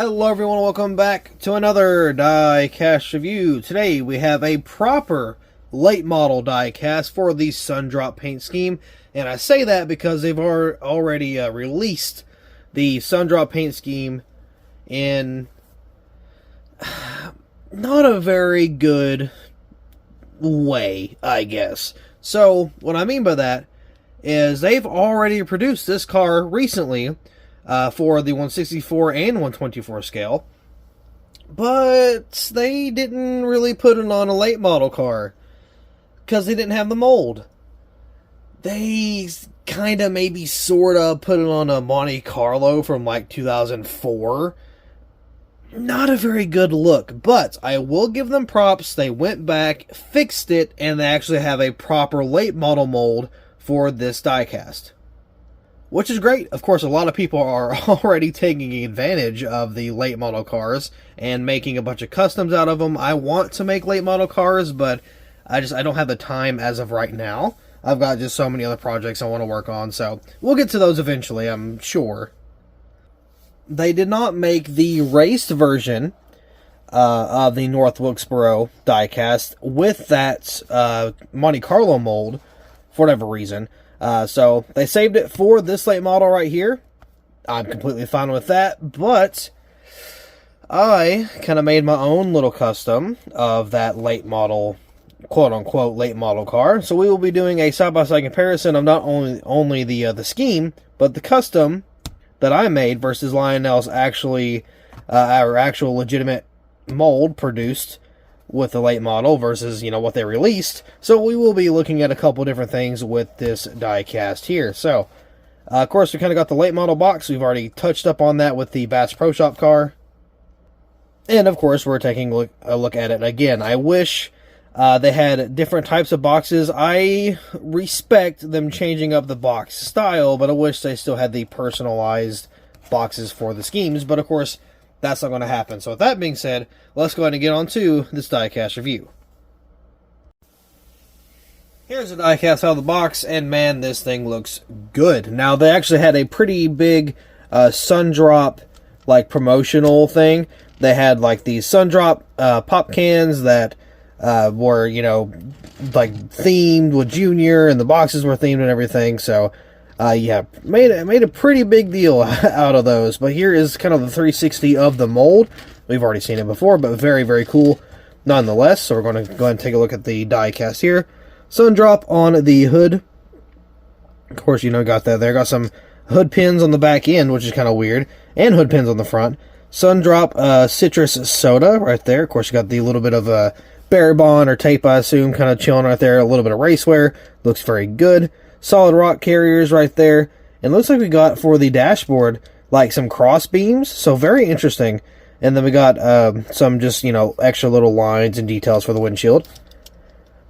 Hello everyone, welcome back to another diecast review. Today we have a proper late model diecast for the Sundrop paint scheme. And I say that because they've already released the Sundrop paint scheme in not a very good way, I guess. So what I mean by that is they've already produced this car recently for the 164 and 124 scale, but they didn't really put it on a late model car because they didn't have the mold. They kind of maybe sort of put it on a Monte Carlo from like 2004. Not a very good look, but I will give them props. They went back, fixed it, and they actually have a proper late model mold for this diecast, which is great. Of course, a lot of people are already taking advantage of the late model cars and making a bunch of customs out of them. I want to make late model cars, but I don't have the time as of right now. I've got just so many other projects I want to work on, so we'll get to those eventually, I'm sure. They did not make the raced version of the North Wilkesboro diecast with that Monte Carlo mold for whatever reason. So they saved it for this late model right here. I'm completely fine with that, but I kind of made my own little custom of that late model, quote-unquote late model car. So we will be doing a side-by-side comparison of not only the scheme, but the custom that I made versus Lionel's actual legitimate mold produced with the late model versus, what they released. So we will be looking at a couple different things with this diecast here. So, of course, we kind of got the late model box. We've already touched up on that with the Bass Pro Shop car. And, of course, we're taking a look at it again. I wish they had different types of boxes. I respect them changing up the box style, but I wish they still had the personalized boxes for the schemes. But, of course, that's not going to happen. So with that being said, let's go ahead and get on to this diecast review. Here's the diecast out of the box, and man, this thing looks good. Now, they actually had a pretty big Sundrop promotional thing. They had these Sundrop pop cans that were, themed with Junior, and the boxes were themed and everything. So yeah, made a pretty big deal out of those. But here is kind of the 360 of the mold. We've already seen it before, but very, very cool nonetheless. So we're going to go ahead and take a look at the diecast here. Sundrop on the hood. Of course, got that there. Got some hood pins on the back end, which is kind of weird, and hood pins on the front. Sundrop citrus soda right there. Of course, you got the little bit of a Barry bond or tape, I assume, kind of chilling right there. A little bit of racewear. Looks very good. Solid rock carriers right there. And looks like we got for the dashboard some cross beams. So very interesting. And then we got some just, extra little lines and details for the windshield.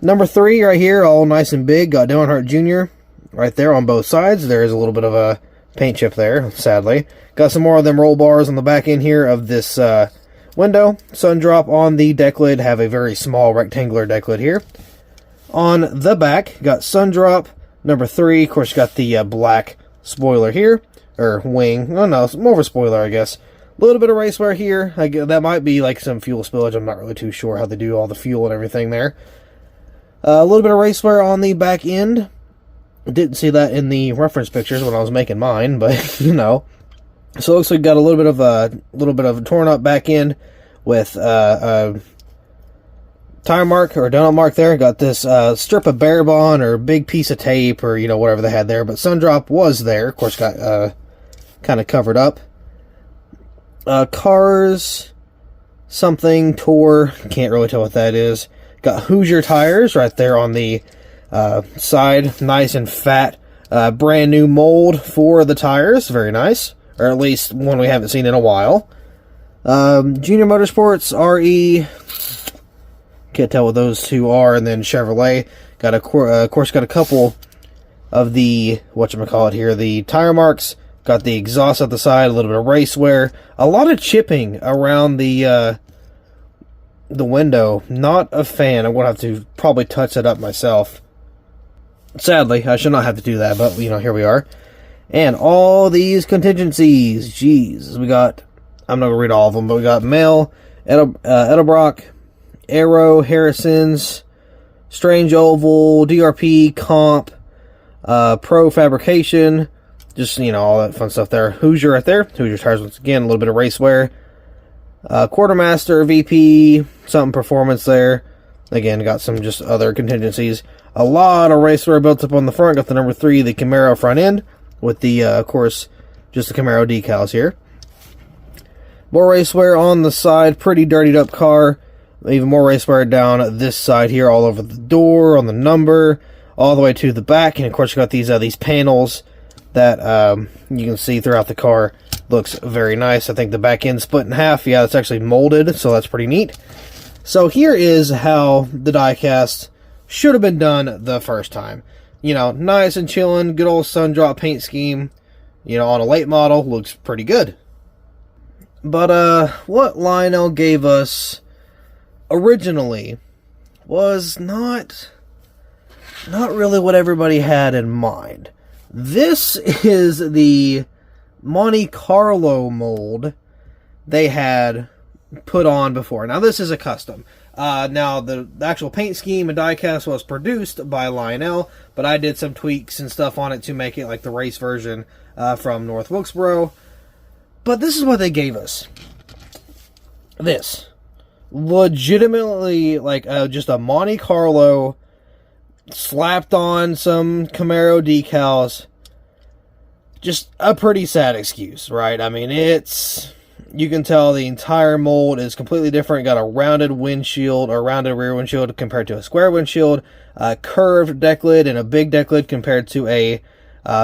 Number 3 right here, all nice and big. Got Dale Earnhardt Jr. right there on both sides. There is a little bit of a paint chip there, sadly. Got some more of them roll bars on the back end here of this window. Sundrop on the deck lid. Have a very small rectangular deck lid here. On the back, got Sundrop number 3. Of course, you got the black spoiler here, or wing. Oh no, it's more of a spoiler, I guess. A little bit of racewear here. That might be some fuel spillage. I'm not really too sure how they do all the fuel and everything there. A little bit of racewear on the back end. Didn't see that in the reference pictures when I was making mine, but So it looks like we got a little bit of a torn up back end with a tire mark or donut mark there. Got this strip of Barry bond or big piece of tape or whatever they had there, but Sundrop was there. Of course, got kind of covered up. Cars something tour, can't really tell what that is. Got Hoosier tires right there on the side, nice and fat. Brand new mold for the tires, very nice, or at least one we haven't seen in a while. Junior Motorsports RE, can't tell what those two are, and then Chevrolet. Got of course got a couple of the whatchamacallit here, the tire marks. Got the exhaust at the side, a little bit of racewear, a lot of chipping around the window. Not a fan. I'm gonna have to probably touch that up myself. Sadly, I should not have to do that, but here we are. And all these contingencies, jeez, we got I'm not going to read all of them, but we got Male, Edelbrock, Arrow, Harrison's, Strange Oval, DRP, Comp, Pro Fabrication, just, you know, all that fun stuff there. Hoosier right there. Hoosier tires, once again, a little bit of race wear. Quartermaster, VP, something performance there. Again, got some just other contingencies. A lot of race wear built up on the front. Got the number 3, the Camaro front end, with the, of course, just the Camaro decals here. More race wear on the side. Pretty dirtied up car. Even more race wear down this side here, all over the door, on the number, all the way to the back. And of course, you got these panels that you can see throughout the car. Looks very nice. I think the back end split in half. Yeah, it's actually molded, so that's pretty neat. So here is how the diecast should have been done the first time. You know, nice and chilling, good old sun drop paint scheme. You know, on a late model, looks pretty good. But what Lionel gave us originally was not really what everybody had in mind. This is the Monte Carlo mold they had put on before. Now, this is a custom. Now, the actual paint scheme and diecast was produced by Lionel, but I did some tweaks and stuff on it to make it like the race version from North Wilkesboro. But this is what they gave us. This. Legitimately, like, just a Monte Carlo slapped on some Camaro decals. Just a pretty sad excuse, right? I mean, you can tell the entire mold is completely different. Got a rounded windshield, or rounded rear windshield compared to a square windshield. A curved deck lid and a big deck lid compared to a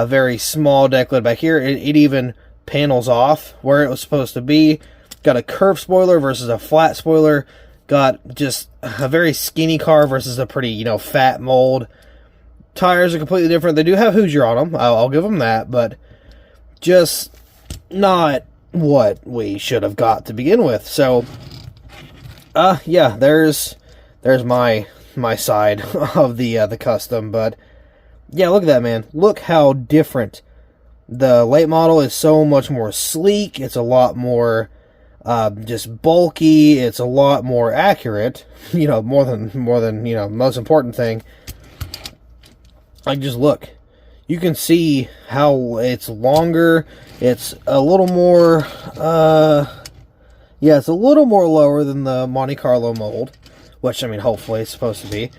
very small deck lid back here. It even panels off where it was supposed to be. Got a curved spoiler versus a flat spoiler. Got just a very skinny car versus a pretty, you know, fat mold. Tires are completely different. They do have Hoosier on them. I'll give them that, but just not what we should have got to begin with. So, yeah, there's my side of the custom. But yeah, look at that, man. Look how different. The late model is so much more sleek. It's a lot more just bulky. It's a lot more accurate. You know, more than you know, most important thing. Like, just look. You can see how it's longer. It's a little more, yeah, it's a little more lower than the Monte Carlo mold, which, I mean, hopefully it's supposed to be.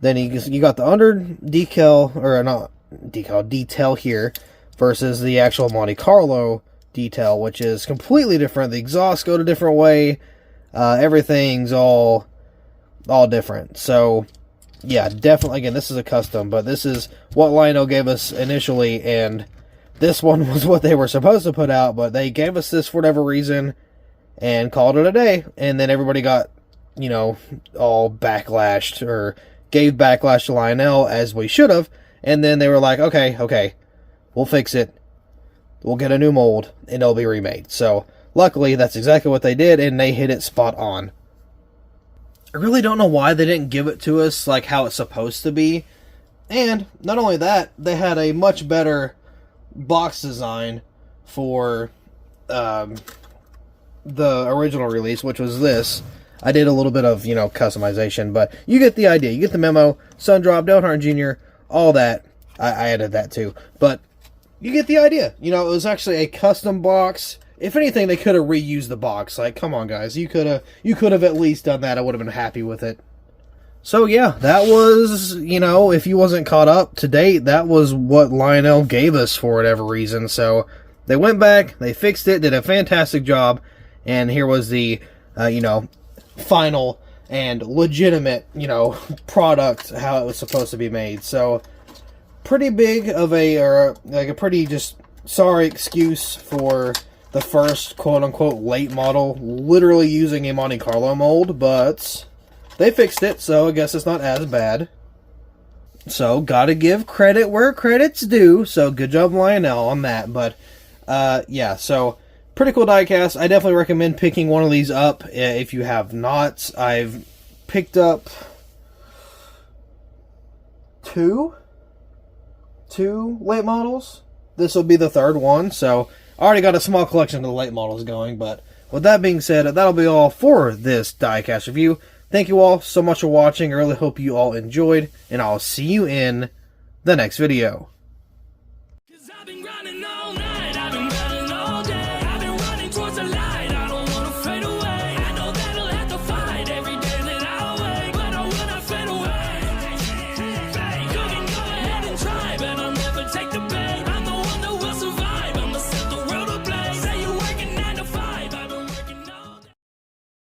Then you got the under decal, or not decal, detail here, versus the actual Monte Carlo detail, which is completely different. The exhausts go a different way. Everything's all different. So, yeah, definitely, again, this is a custom, but this is what Lionel gave us initially, and this one was what they were supposed to put out, but they gave us this for whatever reason, and called it a day, and then everybody got, you know, all backlashed, or gave backlash to Lionel, as we should have, and then they were like, okay, we'll fix it, we'll get a new mold, and it'll be remade. So, luckily, that's exactly what they did, and they hit it spot on. I really don't know why they didn't give it to us like how it's supposed to be. And not only that, they had a much better box design for the original release, which was this. I did a little bit of, you know, customization, but you get the idea. You get the memo. Sundrop, Dale Earnhardt Jr., all that. I added that too. But you get the idea. You know, it was actually a custom box. If anything, they could have reused the box. Like, come on, guys. You could have at least done that. I would have been happy with it. So, yeah, that was, you know, if you wasn't caught up to date, that was what Lionel gave us for whatever reason. So, they went back, they fixed it, did a fantastic job, and here was the, you know, final and legitimate, you know, product, how it was supposed to be made. So, pretty big of or like a pretty just sorry excuse for the first quote-unquote late model, literally using a Monte Carlo mold, but they fixed it, so I guess it's not as bad. So, gotta give credit where credit's due, so good job Lionel on that. But, yeah, so, pretty cool diecast. I definitely recommend picking one of these up if you have not. I've picked up two late models. This will be the third one, so I already got a small collection of the late models going, but with that being said, that'll be all for this diecast review. Thank you all so much for watching. I really hope you all enjoyed, and I'll see you in the next video. 'Cause I've been grinding all night, I've been grinding